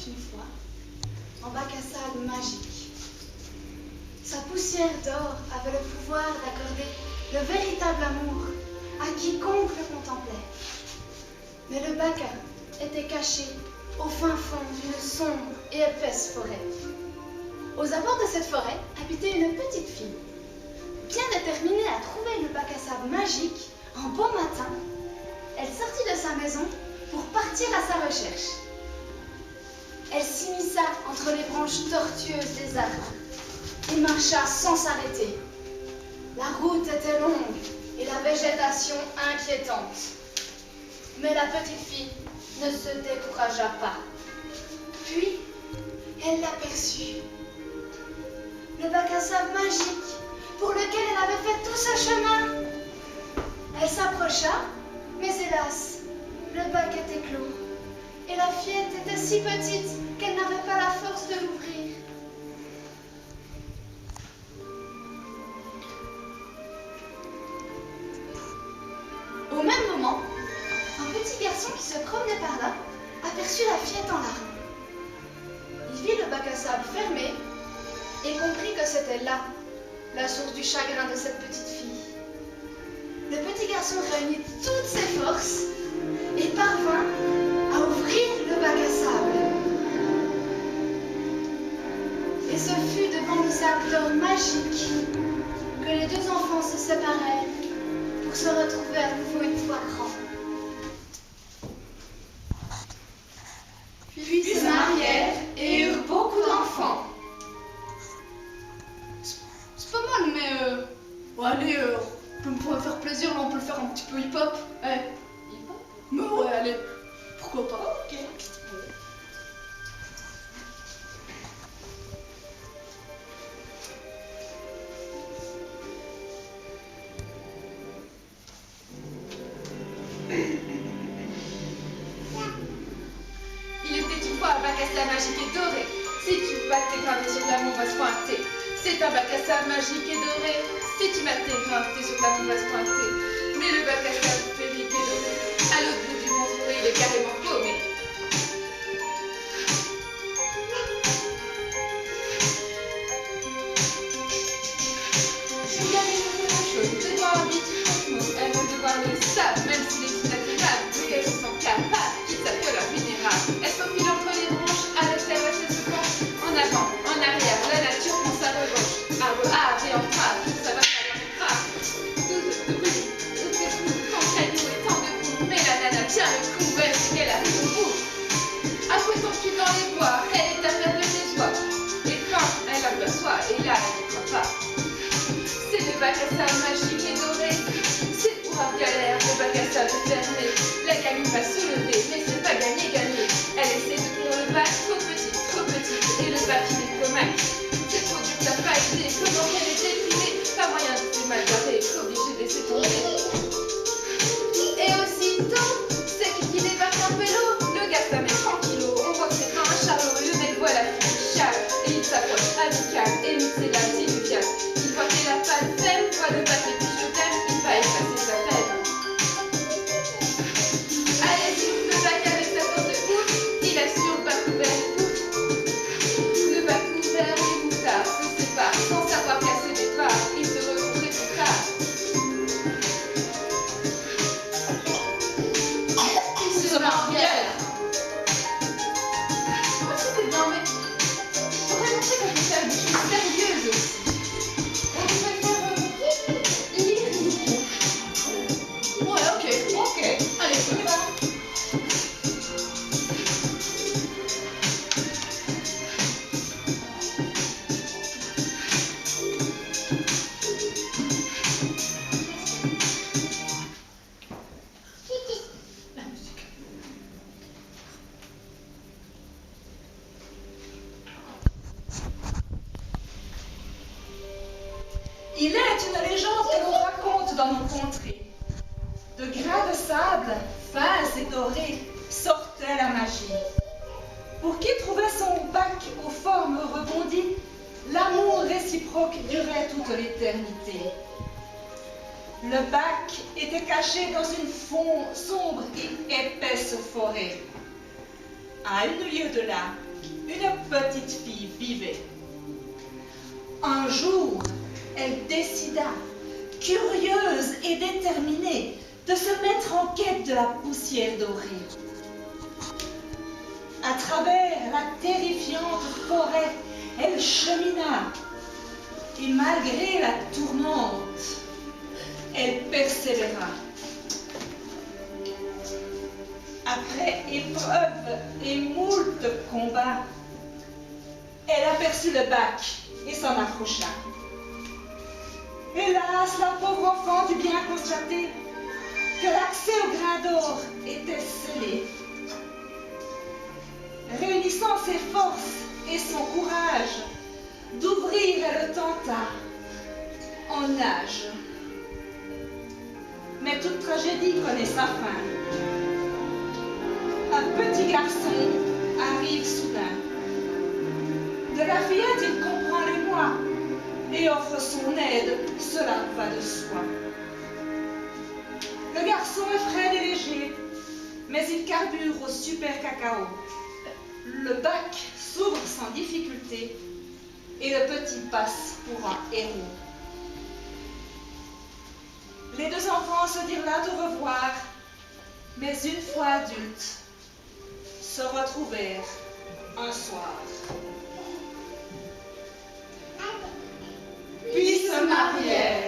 une fois un bac à sable magique. Sa poussière d'or avait le pouvoir d'accorder le véritable amour à quiconque le contemplait. Mais le bac était caché au fin fond d'une sombre et épaisse forêt. Aux abords de cette forêt habitait une petite fille. Bien déterminée à trouver le bac à sable magique, un beau matin, elle sortit de sa maison pour partir à sa recherche. Elle s'immisça entre les branches tortueuses des arbres et marcha sans s'arrêter. La route était longue et la végétation inquiétante. Mais la petite fille ne se découragea pas. Puis, elle l'aperçut. Le bac à sable magique pour lequel elle avait fait tout ce chemin. Elle s'approcha, mais hélas, le bac était clos. Et la fillette était si petite qu'elle n'avait pas la force de l'ouvrir. Au même moment, un petit garçon qui se promenait par là aperçut la fillette en larmes. Il vit le bac à sable fermé et comprit que c'était là la source du chagrin de cette petite fille. Le petit garçon réunit toutes ses forces et parvint à ouvrir le bac à sable. Et ce fut devant le sable d'or magique que les deux enfants se séparèrent pour se retrouver à nouveau une fois grands. Puis se marièrent et eurent beaucoup d'enfants. C'est pas mal, mais bon, allez, pour me faire plaisir, là on peut le faire un petit peu hip-hop. Hip-hop? Mais ouais, allez, pourquoi pas? Ok. Il était une fois un bac à sable magique et doré. Si tu battes tes grains sur l'amour va se pointer. C'est un bac à sable magique et doré. Si tu battes tes grains sur l'amour va se pointer. Mais le bac à sable féerique et doré, à l'autre bout du monde, il est carrément paumé. Une gamine ne fait la chose, de voir un bit du cosmos. Elle veut devoir le sable, même s'il est inatteigable. Mais elles sont capables, qui s'appelle leur minérale. Elle s'enfile entre les branches, à la terre, elle se penche. En avant, en arrière, la nature prend sa revanche. Arbre, arbre et en trappe, ça va faire un trappe. Tout est brûlé, tout est flou, quand caillou est tant de coups. Mais la nana tient le coup, elle sait qu'elle arrive au bout. Après son cul dans les bois, elle est à faire le désoie. Et quand elle aperçoit, et là, elle n'y croit pas. C'est le bac à sable magique et doré. C'est pour un galère, le bac à sable fermé. La gamine va se lever, mais c'est pas gagné. Elle essaie d'ouvrir le bac, trop petite, et le bac il est comaque. C'est trop dur, t'as pas idée, comment elle est déprimée. Pas moyen de se mal barrer, obligé de laisser tomber. Et aussitôt, c'est qui débarque un vélo. Le gars ça met tranquillo, on voit que c'est pas un charlot. Le mec voit la fille chale, et il s'approche amical, et lui c'est la diluviale. Il voit qu'elle a pas de peine, voit le bac et puis je t'aime, il va effacer sa peine. Allez, ouvre le bac avec sa porte ouvre, il assure le bac ouvert. Le bac ouvert, les moutards se séparent, sans savoir casser des parts, ils se retrouvent plus tard. Ils se marièrent. Moi c'était bien, mais j'aurais pensé qu'on peut faire des choses sérieuses aussi. On devrait faire lyrique. Ouais, ok, allez, on y va. La musique. Il est une légende que l'on raconte dans nos contrées. De grains de sable, fins et dorés, sortait la magie. Pour qui trouvait son bac aux formes rebondies, l'amour réciproque durait toute l'éternité. Le bac était caché dans une sombre et épaisse forêt. À une lieue de là, une petite fille vivait. Un jour, elle décida, curieuse et déterminée, de se mettre en quête de la poussière dorée. À travers la terrifiante forêt, elle chemina. Et malgré la tourmente, elle persévéra. Après épreuves et moult combats, elle aperçut le bac et s'en approcha. Hélas, la pauvre enfant dut bien constater que l'accès au grain d'or était scellé. Réunissant ses forces et son courage d'ouvrir, elle le tenta en nage. Mais toute tragédie connaît sa fin. Un petit garçon arrive soudain. De la fillette, il comprend l'émoi et offre son aide, cela va de soi. Le garçon est frêle et léger, mais il carbure au super cacao. Le bac s'ouvre sans difficulté et le petit passe pour un héros. Les deux enfants se dirent là de revoir, mais une fois adultes, se retrouvèrent un soir. Puis se marièrent.